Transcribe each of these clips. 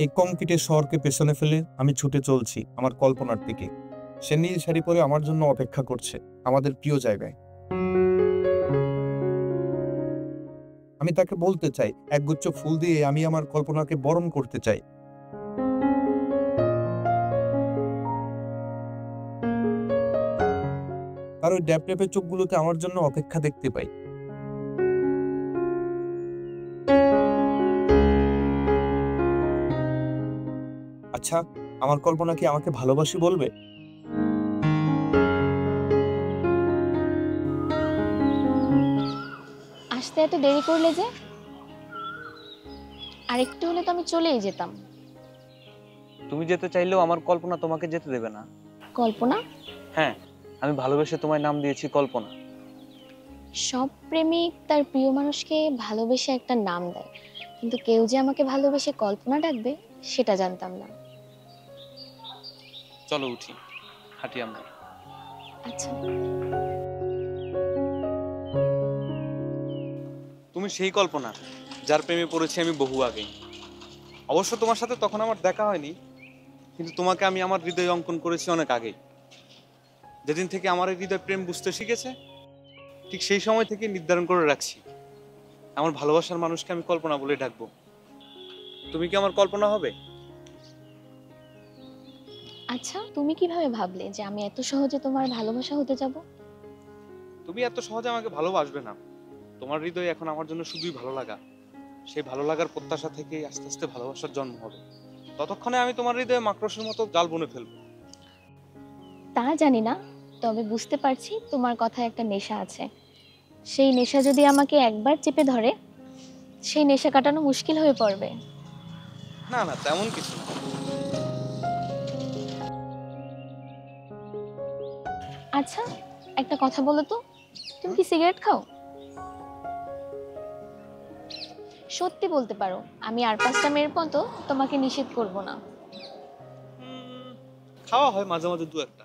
এই কংক্রিটের শহরকে পেছনে ফেলে আমি ছুটে চলছি আমার কল্পনার দিকে। সে নীল শাড়ি পরে আমার জন্য অপেক্ষা করছে আমাদের প্রিয় জায়গায়। আমি তাকে বলতে চাই, একগুচ্ছ ফুল দিয়ে আমি আমার কল্পনাকে বরণ করতে চাই। আর ওই ড্যাপড্যাপের চোখগুলোতে আমার জন্য অপেক্ষা দেখতে পাই। আচ্ছা, আমার কল্পনা কি আমাকে ভালোবাসি বলবে? আসতে এত দেরি করলে যে? আর একটু হলে তো আমি চলেই যেতাম। তুমি যেতে চাইলেও আমার কল্পনা তোমাকে যেতে দেবে না। কল্পনা? হ্যাঁ, আমি ভালোবেসে তোমায় নাম দিয়েছি কল্পনা। সব প্রেমিক তার প্রিয় মানুষকে ভালোবেসে একটা নাম দেয়, কিন্তু কেউ যে আমাকে ভালোবেসে কল্পনা ডাকবে সেটা জানতাম না। চলো উঠি, হাঁটি আমরা। আচ্ছা। তুমি সেই কল্পনা যার প্রেমে পড়েছি আমি বহু আগেই। অবশ্য তোমার সাথে তখন আমার দেখা হয়নি, কিন্তু তোমাকে আমি আমার হৃদয়ে অঙ্কন করেছি অনেক আগেই। যেদিন থেকে আমার এই হৃদয় প্রেম বুঝতে শিখেছে, ঠিক সেই সময় থেকে নির্ধারণ করে রাখছি আমার ভালোবাসার মানুষকে আমি কল্পনা বলে ডাকবো। তুমি কি আমার কল্পনা হবে? আচ্ছা, তুমি কিভাবে ভাবলে যে আমি এত সহজে তোমার ভালোবাসা হতে যাব? তুমি এত সহজে আমাকে ভালোবাসবে না। তোমার হৃদয়ে এখন আমার জন্য শুধুই ভালো লাগা। সেই ভালো লাগার প্রত্যাশা থেকেই আস্তে আস্তে ভালোবাসার জন্ম হবে। ততক্ষণে আমি তোমার হৃদয়ে মাকড়সার মতো জাল বুনে ফেলবো। তা জানি না, তবে বুঝতে পারছি তোমার কথায় একটা নেশা আছে। সেই নেশা যদি আমাকে একবার চেপে ধরে, সেই নেশা কাটানো মুশকিল হয়ে পড়বে। না না, তেমন কিছু না। আচ্ছা, একটা কথা বলো তো, তুমি কি সিগারেট খাও? সত্যি বলতে পারো, আমি আর 5টা মেয়ের মতো তোমাকে নিষেধ করব না। খাওয়া হয় মাঝে মাঝে দু একটা।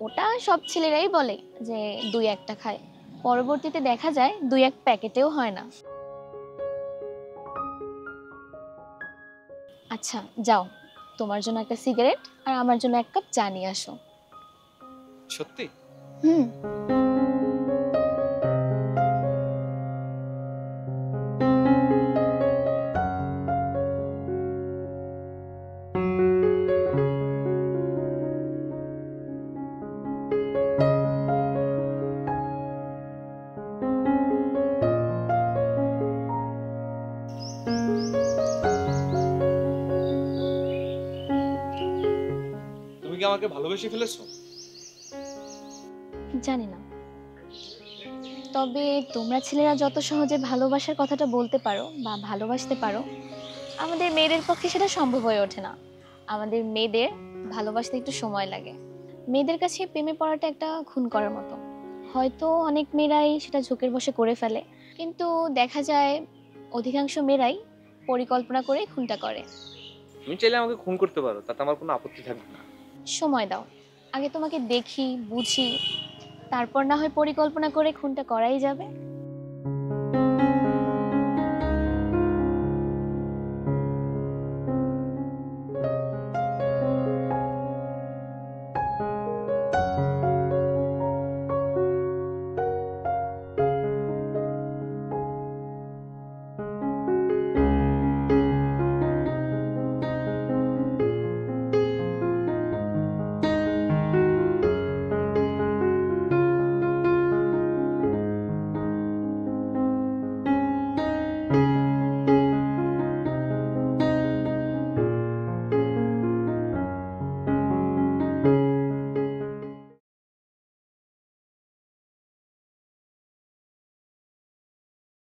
ওটা সব ছেলেরাই বলে যে 2-1টা খায়, পরবর্তীতে দেখা যায় 2-1 প্যাকেটেও হয় না। আচ্ছা যাও, তোমার জন্য একটা সিগারেট আর আমার জন্য 1 কাপ চা নিয়ে আসো। সত্যি? হুম। তুমি কি আমাকে ভালোবেসে ফেলেছো? জানি না, তবে তোমরা ছেলেরা যত সহজে ভালোবাসার কথাটা বলতে পারো বা ভালোবাসতে পারো, আমাদের মেয়েদের পক্ষে সেটা সম্ভব হয়ে ওঠে না। আমাদের মেয়েদের ভালোবাসতে একটু সময় লাগে। মেয়েদের কাছে প্রেমে পড়াটা একটা খুন করার মতো। হয়তো অনেক মেয়েরাই সেটা ঝোঁকের বশে করে ফেলে, কিন্তু দেখা যায় অধিকাংশ মেয়েরাই পরিকল্পনা করে খুনটা করে। তুমি চাইলে আমাকে খুন করতে পারো, তাতে আমার কোনো আপত্তি থাকবে না। সময় দাও, আগে তোমাকে দেখি বুঝি, তারপর না হয় পরিকল্পনা করে খুনটা করাই যাবে।